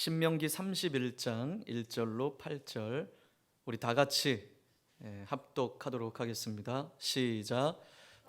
신명기 31장 1절로 8절 우리 다 같이 합독하도록 하겠습니다. 시작.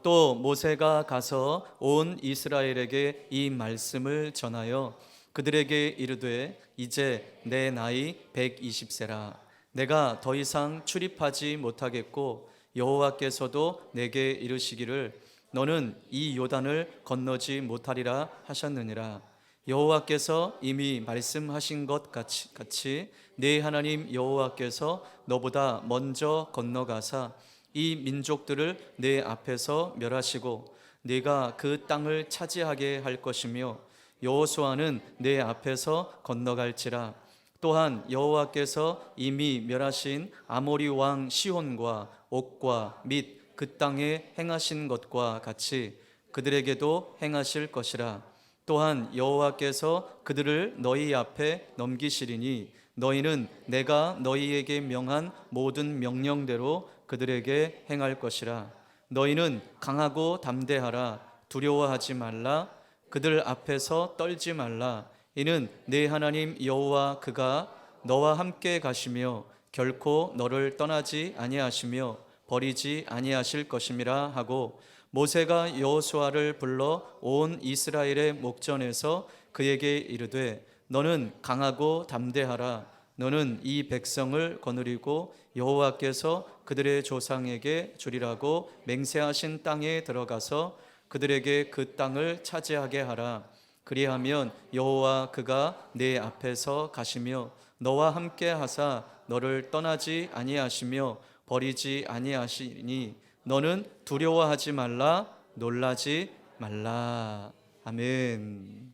또 모세가 가서 온 이스라엘에게 이 말씀을 전하여 그들에게 이르되 이제 내 나이 120세라 내가 더 이상 출입하지 못하겠고 여호와께서도 내게 이르시기를 너는 이 요단을 건너지 못하리라 하셨느니라. 여호와께서 이미 말씀하신 것 같이 네 하나님 여호와께서 너보다 먼저 건너가사 이 민족들을 네 앞에서 멸하시고 네가 그 땅을 차지하게 할 것이며 여호수아는 네 앞에서 건너갈지라. 또한 여호와께서 이미 멸하신 아모리 왕 시혼과 옥과 및 그 땅에 행하신 것과 같이 그들에게도 행하실 것이라. 또한 여호와께서 그들을 너희 앞에 넘기시리니 너희는 내가 너희에게 명한 모든 명령대로 그들에게 행할 것이라. 너희는 강하고 담대하라. 두려워하지 말라. 그들 앞에서 떨지 말라. 이는 네 하나님 여호와 그가 너와 함께 가시며 결코 너를 떠나지 아니하시며 버리지 아니하실 것임이라 하고, 모세가 여호수아를 불러 온 이스라엘의 목전에서 그에게 이르되 너는 강하고 담대하라. 너는 이 백성을 거느리고 여호와께서 그들의 조상에게 주리라고 맹세하신 땅에 들어가서 그들에게 그 땅을 차지하게 하라. 그리하면 여호와 그가 네 앞에서 가시며 너와 함께 하사 너를 떠나지 아니하시며 버리지 아니하시니 너는 두려워하지 말라. 놀라지 말라. 아멘.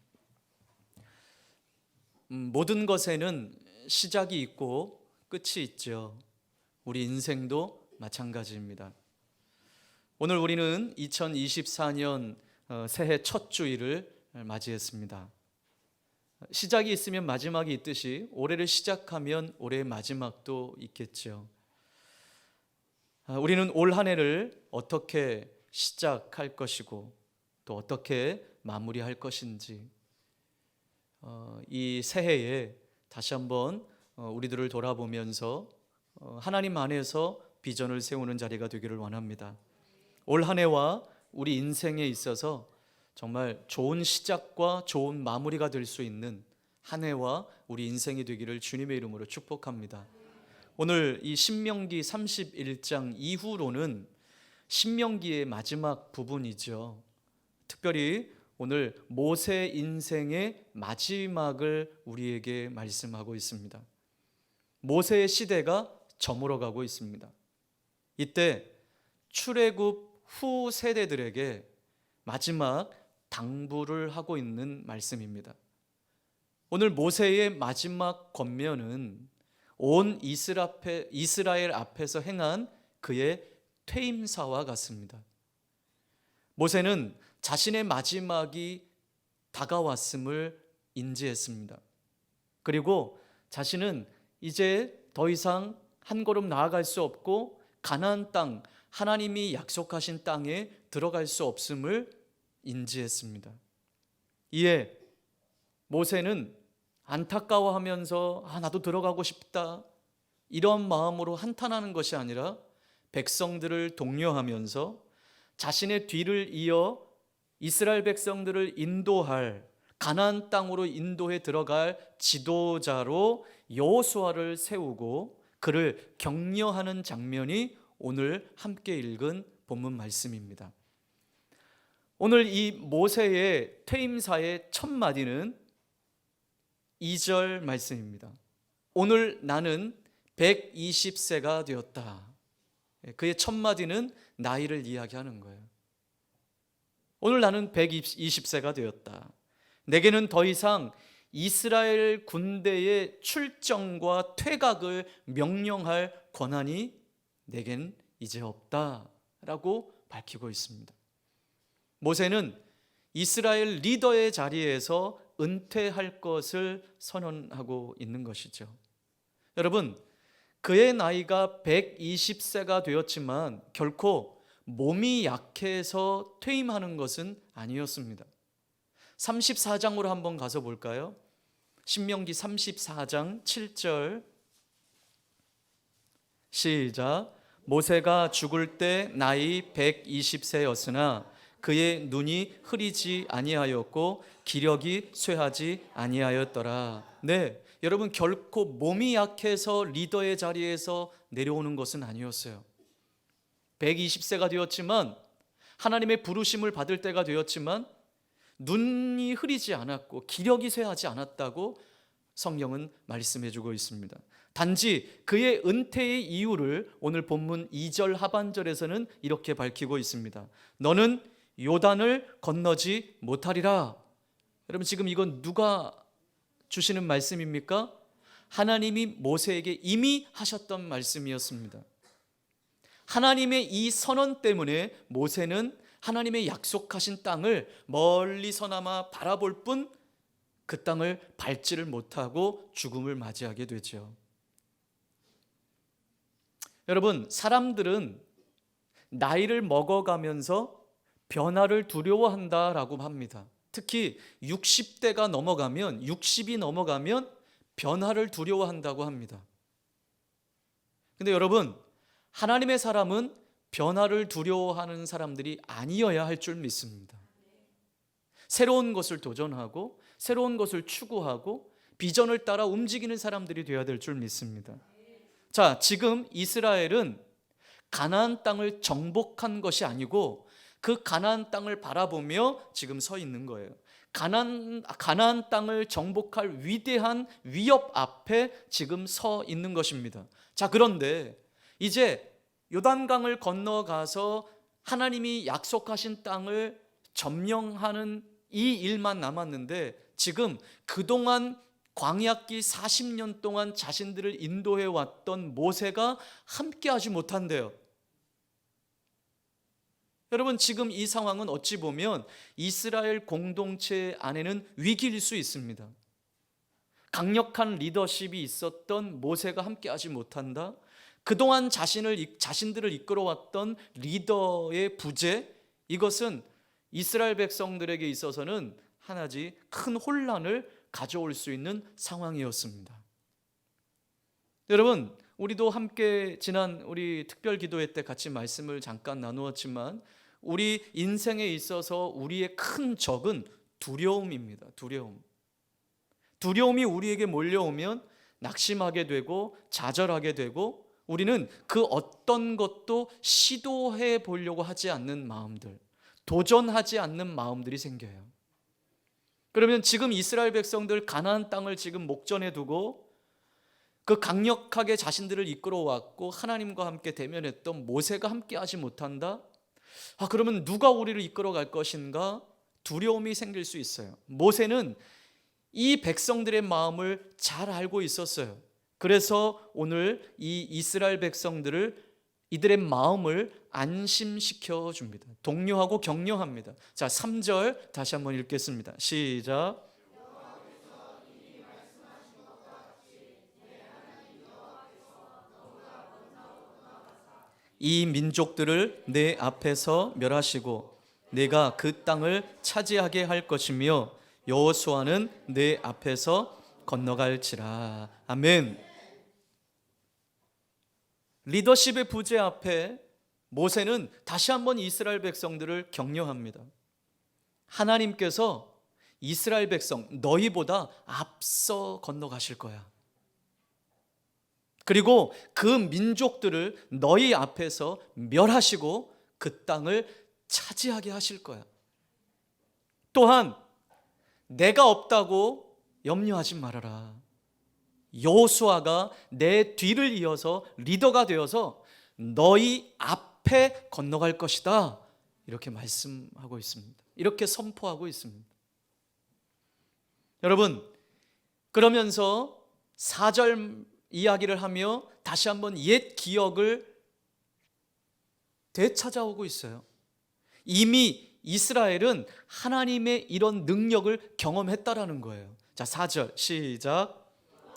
모든 것에는 시작이 있고 끝이 있죠. 우리 인생도 마찬가지입니다. 오늘 우리는 2024년 새해 첫 주일을 맞이했습니다. 시작이 있으면 마지막이 있듯이 올해를 시작하면 올해의 마지막도 있겠죠. 우리는 올 한 해를 어떻게 시작할 것이고 또 어떻게 마무리할 것인지 이 새해에 다시 한번 우리들을 돌아보면서 하나님 안에서 비전을 세우는 자리가 되기를 원합니다. 올 한 해와 우리 인생에 있어서 정말 좋은 시작과 좋은 마무리가 될 수 있는 한 해와 우리 인생이 되기를 주님의 이름으로 축복합니다. 오늘 이 신명기 31장 이후로는 신명기의 마지막 부분이죠. 특별히 오늘 모세 인생의 마지막을 우리에게 말씀하고 있습니다. 모세의 시대가 저물어가고 있습니다. 이때 출애굽 후 세대들에게 마지막 당부를 하고 있는 말씀입니다. 오늘 모세의 마지막 권면은 온 이스라엘 앞에서 행한 그의 퇴임사와 같습니다. 모세는 자신의 마지막이 다가왔음을 인지했습니다. 그리고 자신은 이제 더 이상 한 걸음 나아갈 수 없고 가나안 땅, 하나님이 약속하신 땅에 들어갈 수 없음을 인지했습니다. 이에 모세는 안타까워하면서 나도 들어가고 싶다 이런 마음으로 한탄하는 것이 아니라 백성들을 독려하면서 자신의 뒤를 이어 이스라엘 백성들을 인도할 가나안 땅으로 인도해 들어갈 지도자로 여호수아를 세우고 그를 격려하는 장면이 오늘 함께 읽은 본문 말씀입니다. 오늘 이 모세의 퇴임사의 첫 마디는 2절 말씀입니다. 오늘 나는 120세가 되었다. 그의 첫 마디는 나이를 이야기하는 거예요. 오늘 나는 120세가 되었다. 내게는 더 이상 이스라엘 군대의 출정과 퇴각을 명령할 권한이 내겐 이제 없다라고 밝히고 있습니다. 모세는 이스라엘 리더의 자리에서 은퇴할 것을 선언하고 있는 것이죠. 여러분, 그의 나이가 120세가 되었지만 결코 몸이 약해서 퇴임하는 것은 아니었습니다. 34장으로 한번 가서 볼까요? 신명기 34장 7절 시작. 모세가 죽을 때 나이 120세였으나 그의 눈이 흐리지 아니하였고 기력이 쇠하지 아니하였더라. 네, 여러분 결코 몸이 약해서 리더의 자리에서 내려오는 것은 아니었어요. 120세가 되었지만, 하나님의 부르심을 받을 때가 되었지만 눈이 흐리지 않았고 기력이 쇠하지 않았다고 성경은 말씀해 주고 있습니다. 단지 그의 은퇴의 이유를 오늘 본문 2절 하반절에서는 이렇게 밝히고 있습니다. 너는 요단을 건너지 못하리라. 여러분, 지금 이건 누가 주시는 말씀입니까? 하나님이 모세에게 이미 하셨던 말씀이었습니다. 하나님의 이 선언 때문에 모세는 하나님의 약속하신 땅을 멀리서나마 바라볼 뿐 그 땅을 밟지를 못하고 죽음을 맞이하게 되죠. 여러분, 사람들은 나이를 먹어가면서 변화를 두려워한다라고 합니다. 특히 60대가 넘어가면, 60이 넘어가면 변화를 두려워한다고 합니다. 근데 여러분, 하나님의 사람은 변화를 두려워하는 사람들이 아니어야 할 줄 믿습니다. 새로운 것을 도전하고 새로운 것을 추구하고 비전을 따라 움직이는 사람들이 되어야 될 줄 믿습니다. 자, 지금 이스라엘은 가나안 땅을 정복한 것이 아니고 그 가나안 땅을 바라보며 지금 서 있는 거예요. 가나안 땅을 정복할 위대한 위협 앞에 지금 서 있는 것입니다. 자, 그런데 이제 요단강을 건너가서 하나님이 약속하신 땅을 점령하는 이 일만 남았는데, 지금 그동안 광야길 40년 동안 자신들을 인도해 왔던 모세가 함께하지 못한대요. 여러분, 지금 이 상황은 어찌 보면 이스라엘 공동체 안에는 위기일 수 있습니다. 강력한 리더십이 있었던 모세가 함께하지 못한다. 그동안 자신들을 이끌어왔던 리더의 부재, 이것은 이스라엘 백성들에게 있어서는 하나지 큰 혼란을 가져올 수 있는 상황이었습니다. 여러분, 우리도 함께 지난 우리 특별 기도회 때 같이 말씀을 잠깐 나누었지만, 우리 인생에 있어서 우리의 큰 적은 두려움입니다. 두려움이 우리에게 몰려오면 낙심하게 되고 좌절하게 되고, 우리는 그 어떤 것도 시도해 보려고 하지 않는 마음들, 도전하지 않는 마음들이 생겨요. 그러면 지금 이스라엘 백성들 가나안 땅을 지금 목전에 두고 그 강력하게 자신들을 이끌어왔고 하나님과 함께 대면했던 모세가 함께하지 못한다? 그러면 누가 우리를 이끌어갈 것인가? 두려움이 생길 수 있어요. 모세는 이 백성들의 마음을 잘 알고 있었어요. 그래서 오늘 이 이스라엘 백성들을, 이들의 마음을 안심시켜 줍니다. 독려하고 격려합니다. 자, 3절 다시 한번 읽겠습니다. 시작. 이 민족들을 내 앞에서 멸하시고 내가 그 땅을 차지하게 할 것이며 여호수아는 내 앞에서 건너갈지라. 아멘. 리더십의 부재 앞에 모세는 다시 한번 이스라엘 백성들을 격려합니다. 하나님께서 이스라엘 백성, 너희보다 앞서 건너가실 거야. 그리고 그 민족들을 너희 앞에서 멸하시고 그 땅을 차지하게 하실 거야. 또한 내가 없다고 염려하지 말아라. 여호수아가 내 뒤를 이어서 리더가 되어서 너희 앞에 건너갈 것이다. 이렇게 말씀하고 있습니다. 이렇게 선포하고 있습니다. 여러분, 그러면서 4절 이야기를 하며 다시 한번 옛 기억을 되찾아오고 있어요. 이미 이스라엘은 하나님의 이런 능력을 경험했다라는 거예요. 자, 4절 시작.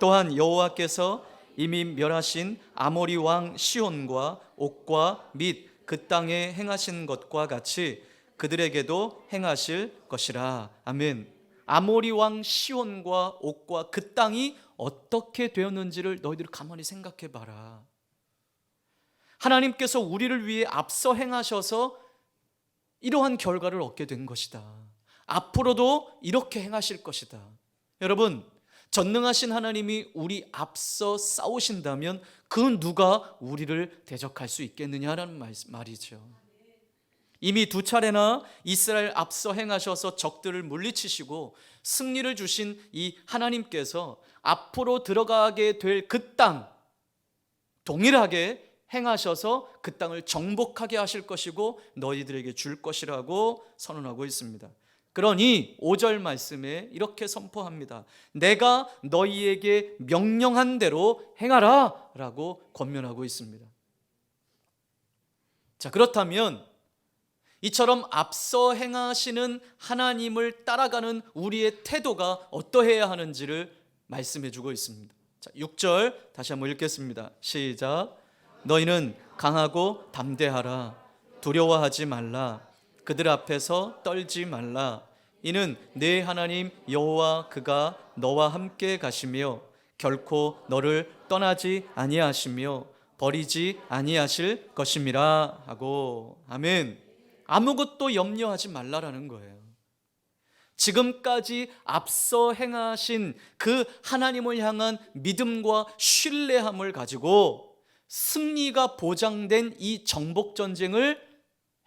또한 여호와께서 이미 멸하신 아모리 왕 시온과 옥과 및 그 땅에 행하신 것과 같이 그들에게도 행하실 것이라. 아멘. 아모리 왕 시온과 옥과 그 땅이 어떻게 되었는지를 너희들이 가만히 생각해 봐라. 하나님께서 우리를 위해 앞서 행하셔서 이러한 결과를 얻게 된 것이다. 앞으로도 이렇게 행하실 것이다. 여러분, 전능하신 하나님이 우리 앞서 싸우신다면 그 누가 우리를 대적할 수 있겠느냐라는 말이죠. 이미 2차례나 이스라엘 앞서 행하셔서 적들을 물리치시고 승리를 주신 이 하나님께서 앞으로 들어가게 될 그 땅 동일하게 행하셔서 그 땅을 정복하게 하실 것이고 너희들에게 줄 것이라고 선언하고 있습니다. 그러니 5절 말씀에 이렇게 선포합니다. 내가 너희에게 명령한 대로 행하라 라고 권면하고 있습니다. 자, 그렇다면 이처럼 앞서 행하시는 하나님을 따라가는 우리의 태도가 어떠해야 하는지를 말씀해 주고 있습니다. 자, 6절 다시 한번 읽겠습니다. 시작. 너희는 강하고 담대하라. 두려워하지 말라. 그들 앞에서 떨지 말라. 이는 네 하나님 여호와 그가 너와 함께 가시며 결코 너를 떠나지 아니하시며 버리지 아니하실 것임이라 하고. 아멘. 아무것도 염려하지 말라라는 거예요. 지금까지 앞서 행하신 그 하나님을 향한 믿음과 신뢰함을 가지고 승리가 보장된 이 정복 전쟁을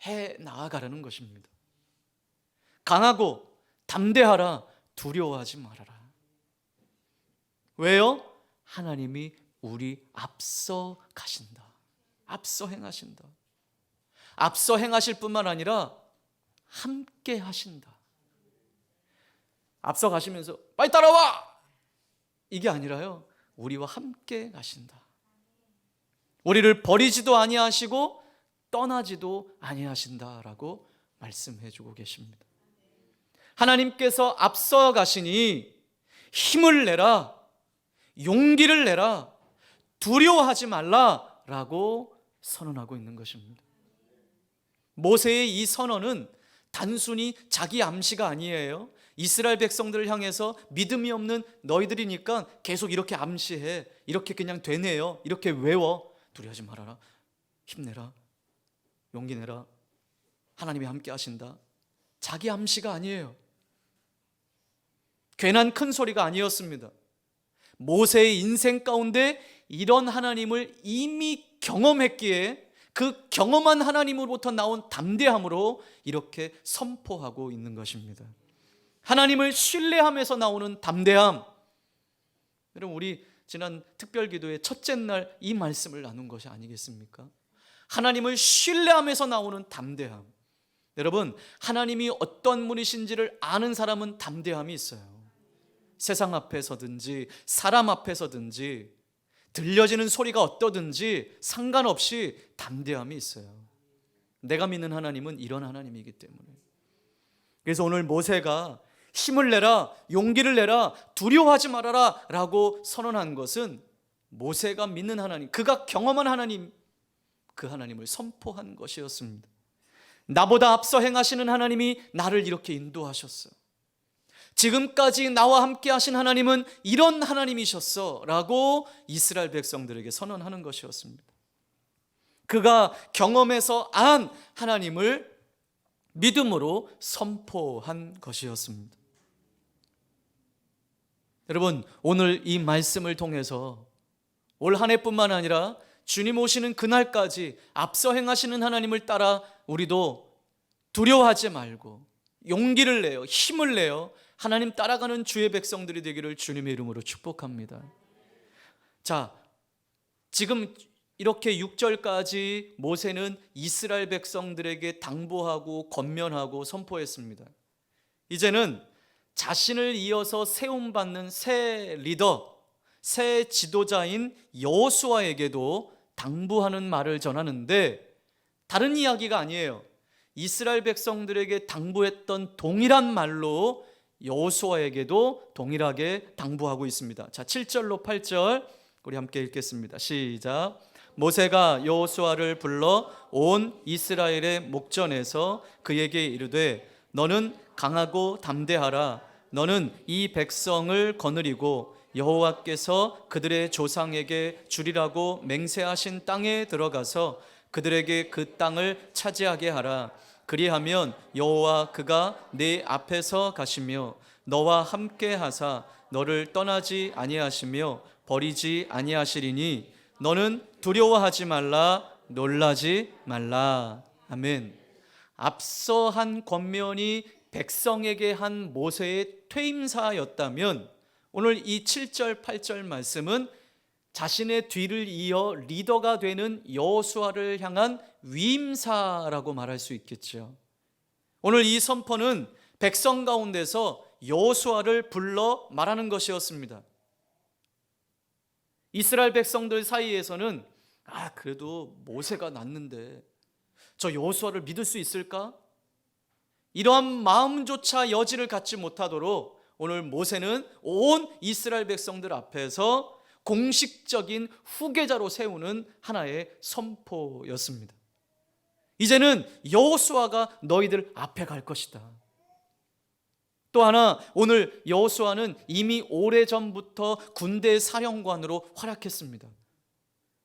해 나아가라는 것입니다. 강하고 담대하라. 두려워하지 말아라. 왜요? 하나님이 우리 앞서 가신다. 앞서 행하신다. 앞서 행하실 뿐만 아니라 함께 하신다. 앞서 가시면서 빨리 따라와! 이게 아니라요, 우리와 함께 가신다. 우리를 버리지도 아니하시고 떠나지도 아니하신다라고 말씀해 주고 계십니다. 하나님께서 앞서 가시니 힘을 내라, 용기를 내라, 두려워하지 말라라고 선언하고 있는 것입니다. 모세의 이 선언은 단순히 자기 암시가 아니에요. 이스라엘 백성들을 향해서 믿음이 없는 너희들이니까 계속 이렇게 암시해, 이렇게 그냥 되네요, 이렇게 외워. 두려워하지 말아라, 힘내라, 용기 내라, 하나님이 함께 하신다. 자기 암시가 아니에요. 괜한 큰 소리가 아니었습니다. 모세의 인생 가운데 이런 하나님을 이미 경험했기에 그 경험한 하나님으로부터 나온 담대함으로 이렇게 선포하고 있는 것입니다. 하나님을 신뢰하면서 나오는 담대함. 여러분, 우리 지난 특별기도의 첫째 날 이 말씀을 나눈 것이 아니겠습니까? 하나님을 신뢰하면서 나오는 담대함. 여러분, 하나님이 어떤 분이신지를 아는 사람은 담대함이 있어요. 세상 앞에서든지 사람 앞에서든지 들려지는 소리가 어떠든지 상관없이 담대함이 있어요. 내가 믿는 하나님은 이런 하나님이기 때문에. 그래서 오늘 모세가 힘을 내라, 용기를 내라, 두려워하지 말아라 라고 선언한 것은 모세가 믿는 하나님, 그가 경험한 하나님, 그 하나님을 선포한 것이었습니다. 나보다 앞서 행하시는 하나님이 나를 이렇게 인도하셨어. 지금까지 나와 함께 하신 하나님은 이런 하나님이셨어 라고 이스라엘 백성들에게 선언하는 것이었습니다. 그가 경험해서 안 하나님을 믿음으로 선포한 것이었습니다. 여러분, 오늘 이 말씀을 통해서 올 한 해뿐만 아니라 주님 오시는 그날까지 앞서 행하시는 하나님을 따라 우리도 두려워하지 말고 용기를 내요, 힘을 내요, 하나님 따라가는 주의 백성들이 되기를 주님의 이름으로 축복합니다. 자, 지금 이렇게 6절까지 모세는 이스라엘 백성들에게 당부하고 권면하고 선포했습니다. 이제는 자신을 이어서 세움받는 새 리더, 새 지도자인 여호수아에게도 당부하는 말을 전하는데 다른 이야기가 아니에요. 이스라엘 백성들에게 당부했던 동일한 말로 여호수아에게도 동일하게 당부하고 있습니다. 자, 7절로 8절 우리 함께 읽겠습니다. 시작. 모세가 여호수아를 불러 온 이스라엘의 목전에서 그에게 이르되 너는 강하고 담대하라. 너는 이 백성을 거느리고 여호와께서 그들의 조상에게 주리라고 맹세하신 땅에 들어가서 그들에게 그 땅을 차지하게 하라. 그리하면 여호와 그가 네 앞에서 가시며 너와 함께 하사 너를 떠나지 아니하시며 버리지 아니하시리니 너는 두려워하지 말라, 놀라지 말라. 아멘. 앞서 한 권면이 백성에게 한 모세의 퇴임사였다면 오늘 이 7절 8절 말씀은 자신의 뒤를 이어 리더가 되는 여호수아를 향한 위임사라고 말할 수 있겠죠. 오늘 이 선포는 백성 가운데서 여호수아를 불러 말하는 것이었습니다. 이스라엘 백성들 사이에서는 그래도 모세가 낫는데 저 여호수아를 믿을 수 있을까? 이러한 마음조차 여지를 갖지 못하도록 오늘 모세는 온 이스라엘 백성들 앞에서 공식적인 후계자로 세우는 하나의 선포였습니다. 이제는 여호수아가 너희들 앞에 갈 것이다. 또 하나, 오늘 여호수아는 이미 오래전부터 군대 사령관으로 활약했습니다.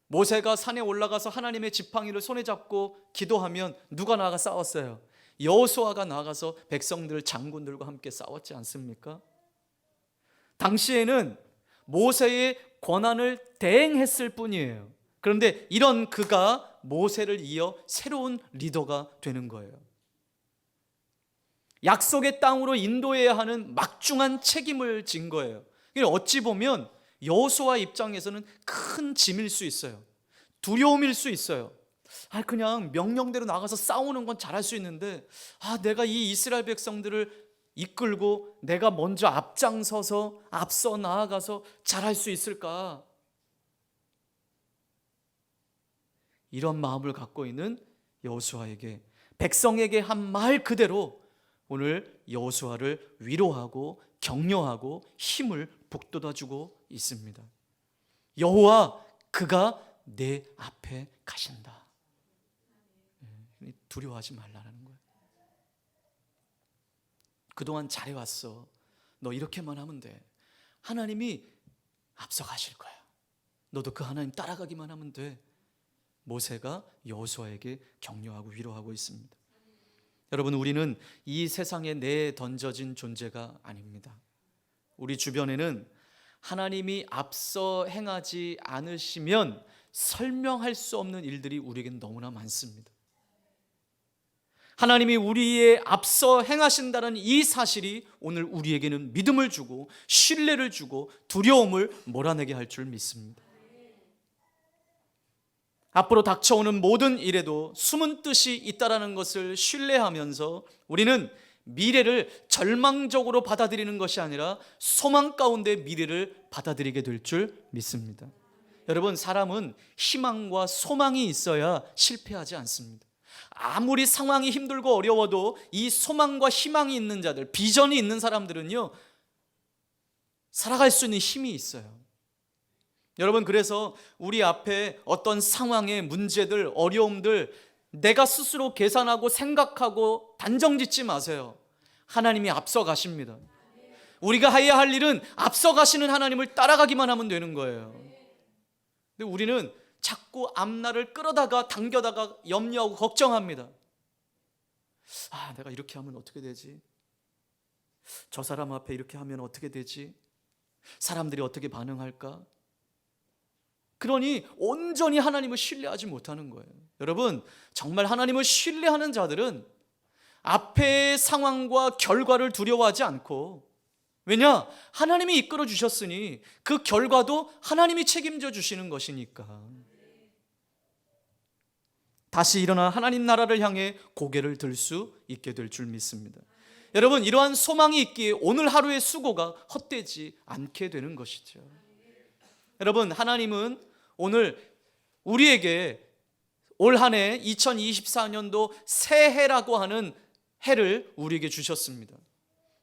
모세가 산에 올라가서 하나님의 지팡이를 손에 잡고 기도하면 누가 나가 싸웠어요? 여호수아가 나가서 백성들 장군들과 함께 싸웠지 않습니까? 당시에는 모세의 권한을 대행했을 뿐이에요. 그런데 이런 그가 모세를 이어 새로운 리더가 되는 거예요. 약속의 땅으로 인도해야 하는 막중한 책임을 진 거예요. 어찌 보면 여호수아 입장에서는 큰 짐일 수 있어요. 두려움일 수 있어요. 그냥 명령대로 나가서 싸우는 건 잘할 수 있는데 내가 이 이스라엘 백성들을 이끌고 내가 먼저 앞장서서 앞서 나아가서 잘할 수 있을까? 이런 마음을 갖고 있는 여호수아에게 백성에게 한 말 그대로 오늘 여호수아를 위로하고 격려하고 힘을 북돋아주고 있습니다. 여호와 그가 내 앞에 가신다. 두려워하지 말라는 거예요. 그동안 잘해왔어. 너 이렇게만 하면 돼. 하나님이 앞서가실 거야. 너도 그 하나님 따라가기만 하면 돼. 모세가 여호수아에게 격려하고 위로하고 있습니다. 여러분, 우리는 이 세상에 내던져진 존재가 아닙니다. 우리 주변에는 하나님이 앞서 행하지 않으시면 설명할 수 없는 일들이 우리에겐 너무나 많습니다. 하나님이 우리의 앞서 행하신다는 이 사실이 오늘 우리에게는 믿음을 주고 신뢰를 주고 두려움을 몰아내게 할 줄 믿습니다. 앞으로 닥쳐오는 모든 일에도 숨은 뜻이 있다는 것을 신뢰하면서 우리는 미래를 절망적으로 받아들이는 것이 아니라 소망 가운데 미래를 받아들이게 될 줄 믿습니다. 여러분, 사람은 희망과 소망이 있어야 실패하지 않습니다. 아무리 상황이 힘들고 어려워도 이 소망과 희망이 있는 자들, 비전이 있는 사람들은요, 살아갈 수 있는 힘이 있어요. 여러분, 그래서 우리 앞에 어떤 상황의 문제들, 어려움들 내가 스스로 계산하고 생각하고 단정 짓지 마세요. 하나님이 앞서 가십니다. 우리가 해야 할 일은 앞서 가시는 하나님을 따라가기만 하면 되는 거예요. 근데 우리는 자꾸 앞날을 끌어다가 당겨다가 염려하고 걱정합니다. 내가 이렇게 하면 어떻게 되지? 저 사람 앞에 이렇게 하면 어떻게 되지? 사람들이 어떻게 반응할까? 그러니 온전히 하나님을 신뢰하지 못하는 거예요. 여러분, 정말 하나님을 신뢰하는 자들은 앞의 상황과 결과를 두려워하지 않고, 왜냐? 하나님이 이끌어 주셨으니 그 결과도 하나님이 책임져 주시는 것이니까. 다시 일어나 하나님 나라를 향해 고개를 들 수 있게 될 줄 믿습니다. 여러분, 이러한 소망이 있기에 오늘 하루의 수고가 헛되지 않게 되는 것이죠. 여러분, 하나님은 오늘 우리에게 올 한 해 2024년도 새해라고 하는 해를 우리에게 주셨습니다.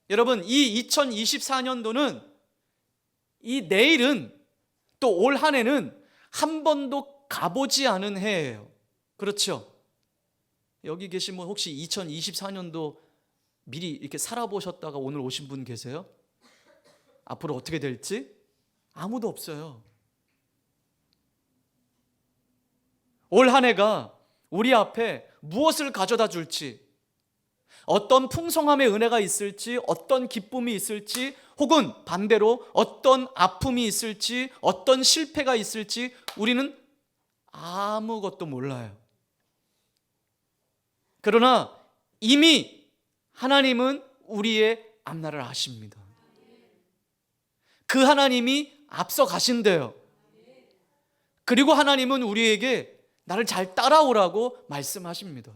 여러분, 이 2024년도는, 이 내일은, 또 올 한 해는 한 번도 가보지 않은 해예요. 그렇죠? 여기 계신 분 혹시 2024년도 미리 이렇게 살아보셨다가 오늘 오신 분 계세요? 앞으로 어떻게 될지? 아무도 없어요. 올 한 해가 우리 앞에 무엇을 가져다 줄지, 어떤 풍성함의 은혜가 있을지, 어떤 기쁨이 있을지, 혹은 반대로 어떤 아픔이 있을지, 어떤 실패가 있을지 우리는 아무것도 몰라요. 그러나 이미 하나님은 우리의 앞날을 아십니다. 그 하나님이 앞서 가신대요. 그리고 하나님은 우리에게 나를 잘 따라오라고 말씀하십니다.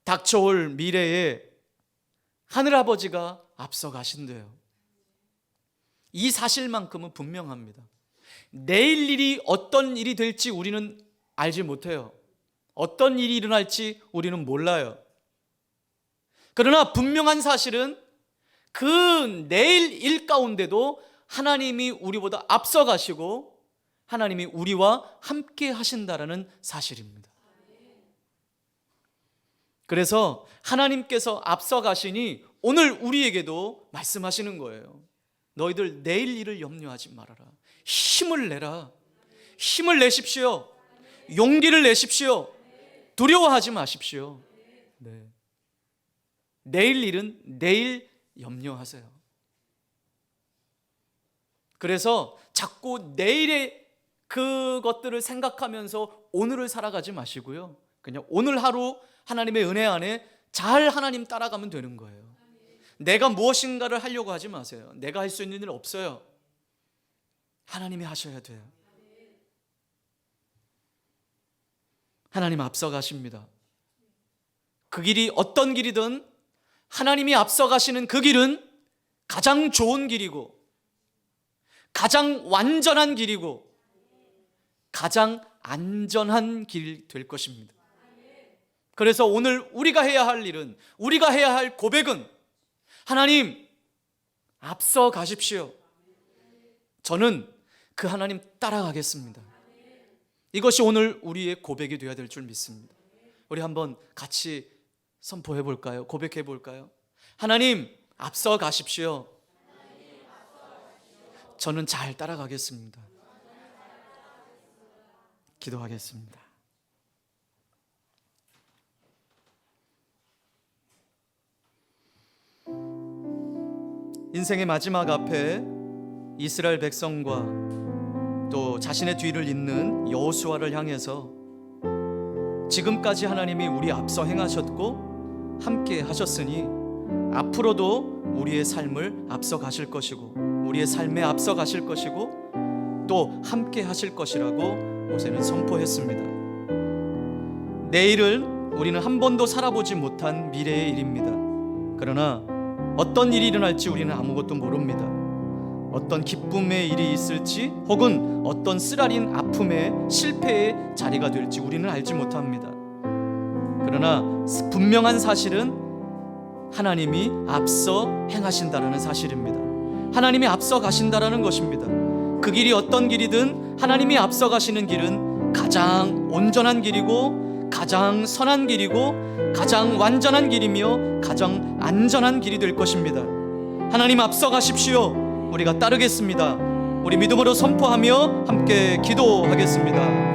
닥쳐올 미래에 하늘아버지가 앞서 가신대요. 이 사실만큼은 분명합니다. 내일 일이 어떤 일이 될지 우리는 알지 못해요. 어떤 일이 일어날지 우리는 몰라요. 그러나 분명한 사실은 그 내일 일 가운데도 하나님이 우리보다 앞서 가시고 하나님이 우리와 함께 하신다라는 사실입니다. 그래서 하나님께서 앞서 가시니 오늘 우리에게도 말씀하시는 거예요. 너희들 내일 일을 염려하지 말아라. 힘을 내라. 힘을 내십시오. 용기를 내십시오. 두려워하지 마십시오. 네. 내일 일은 내일 염려하세요. 그래서 자꾸 내일의 그것들을 생각하면서 오늘을 살아가지 마시고요. 그냥 오늘 하루 하나님의 은혜 안에 잘 하나님 따라가면 되는 거예요. 내가 무엇인가를 하려고 하지 마세요. 내가 할 수 있는 일 없어요. 하나님이 하셔야 돼요. 하나님 앞서 가십니다. 그 길이 어떤 길이든 하나님이 앞서 가시는 그 길은 가장 좋은 길이고 가장 완전한 길이고 가장 안전한 길이 될 것입니다. 그래서 오늘 우리가 해야 할 일은, 우리가 해야 할 고백은 하나님 앞서 가십시오. 저는 그 하나님 따라가겠습니다. 이것이 오늘 우리의 고백이 되어야 될 줄 믿습니다. 우리 한번 같이 선포해 볼까요? 고백해 볼까요? 하나님 앞서 가십시오. 저는 잘 따라가겠습니다. 기도하겠습니다. 인생의 마지막 앞에 이스라엘 백성과 또 자신의 뒤를 잇는 여호수아를 향해서 지금까지 하나님이 우리 앞서 행하셨고 함께 하셨으니 앞으로도 우리의 삶을 앞서 가실 것이고 우리의 삶에 앞서 가실 것이고 또 함께 하실 것이라고 모세는 선포했습니다. 내일은 우리는 한 번도 살아보지 못한 미래의 일입니다. 그러나 어떤 일이 일어날지 우리는 아무것도 모릅니다. 어떤 기쁨의 일이 있을지 혹은 어떤 쓰라린 아픔의 실패의 자리가 될지 우리는 알지 못합니다. 그러나 분명한 사실은 하나님이 앞서 행하신다는 사실입니다. 하나님이 앞서 가신다는 것입니다. 그 길이 어떤 길이든 하나님이 앞서 가시는 길은 가장 온전한 길이고 가장 선한 길이고 가장 완전한 길이며 가장 안전한 길이 될 것입니다. 하나님 앞서 가십시오. 우리가 따르겠습니다. 우리 믿음으로 선포하며 함께 기도하겠습니다.